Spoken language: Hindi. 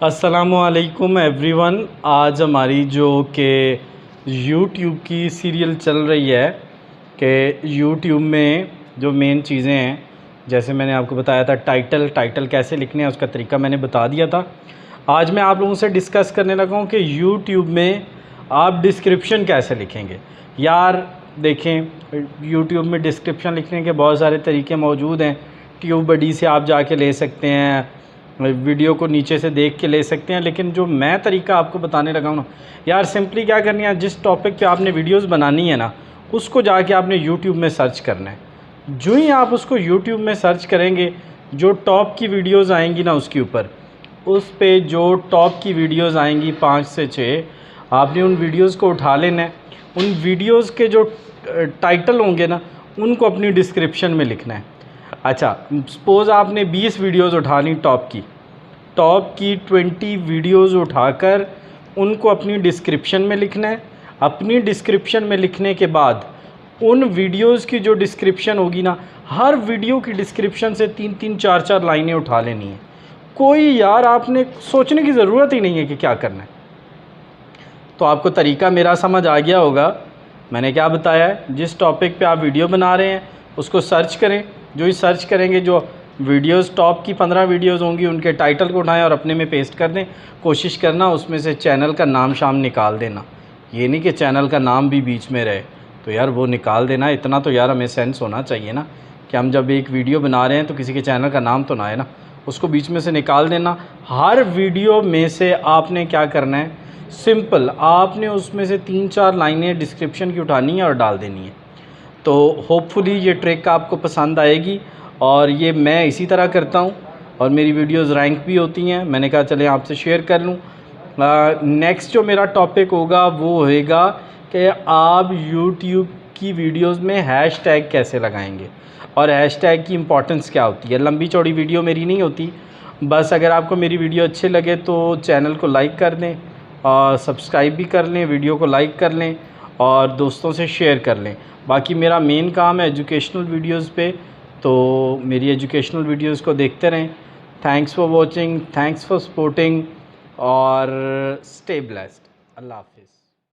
अस्सलामुअलैकुम एवरीवन। आज हमारी जो कि यूट्यूब की सीरियल चल रही है कि यूट्यूब में जो मेन चीज़ें हैं, जैसे मैंने आपको बताया था टाइटल कैसे लिखने हैं उसका तरीका मैंने बता दिया था। आज मैं आप लोगों से डिस्कस करने लगा हूँ कि यूट्यूब में आप डिस्क्रिप्शन कैसे लिखेंगे। यार देखें, यूट्यूब में डिस्क्रिप्शन लिखने के बहुत सारे तरीके मौजूद हैं। ट्यूबबडी से आप जाके ले सकते हैं, वीडियो को नीचे से देख के ले सकते हैं, लेकिन जो मैं तरीका आपको बताने लगा हूँ ना यार, सिंपली क्या करनी है, जिस टॉपिक पे आपने वीडियोस बनानी है ना उसको जाके आपने यूट्यूब में सर्च करना है। जो ही आप उसको यूट्यूब में सर्च करेंगे, जो टॉप की वीडियोस आएंगी ना उसके ऊपर, उस पे जो टॉप की वीडियोस आएंगी 5 से 6, आपने उन वीडियोस को उठा लेना है। उन वीडियोस के जो टाइटल होंगे ना उनको अपनी डिस्क्रिप्शन में लिखना है। अच्छा, सपोज़ आपने 20 वीडियोस उठा ली टॉप की 20 वीडियोस उठाकर उनको अपनी डिस्क्रिप्शन में लिखना है। अपनी डिस्क्रिप्शन में लिखने के बाद उन वीडियोस की जो डिस्क्रिप्शन होगी ना, हर वीडियो की डिस्क्रिप्शन से 3-3 4-4 लाइनें उठा लेनी है। कोई यार आपने सोचने की ज़रूरत ही नहीं है कि क्या करना है। तो आपको तरीका मेरा समझ आ गया होगा। मैंने क्या बताया है, जिस टॉपिक पे आप वीडियो बना रहे हैं उसको सर्च करें। जो ही सर्च करेंगे, जो वीडियोस टॉप की 15 वीडियोस होंगी उनके टाइटल को उठाएं और अपने में पेस्ट कर दें। कोशिश करना उसमें से चैनल का नाम शाम निकाल देना। ये नहीं कि चैनल का नाम भी बीच में रहे, तो यार वो निकाल देना। इतना तो यार हमें सेंस होना चाहिए ना कि हम जब एक वीडियो बना रहे हैं तो किसी के चैनल का नाम तो ना है ना, उसको बीच में से निकाल देना। हर वीडियो में से आपने क्या करना है, सिंपल आपने उसमें से 3-4 लाइनें डिस्क्रिप्शन की उठानी है और डाल देनी है। तो होपफुली ये ट्रिक आपको पसंद आएगी और ये मैं इसी तरह करता हूँ और मेरी वीडियोस रैंक भी होती हैं। मैंने कहा चलें आपसे शेयर कर लूँ। नेक्स्ट जो मेरा टॉपिक होगा वो होगा कि आप यूट्यूब की वीडियोस में हैशटैग कैसे लगाएंगे और हैशटैग की इम्पोर्टेंस क्या होती है। लंबी चौड़ी वीडियो मेरी नहीं होती, बस अगर आपको मेरी वीडियो अच्छी लगे तो चैनल को लाइक कर दें और सब्सक्राइब भी कर लें, वीडियो को लाइक कर लें और दोस्तों से शेयर कर लें। बाकी मेरा मेन काम है एजुकेशनल वीडियोस पे, तो मेरी एजुकेशनल वीडियोस को देखते रहें। Thanks for watching, thanks for supporting और स्टे ब्लेस्ड। अल्लाह हाफिज़।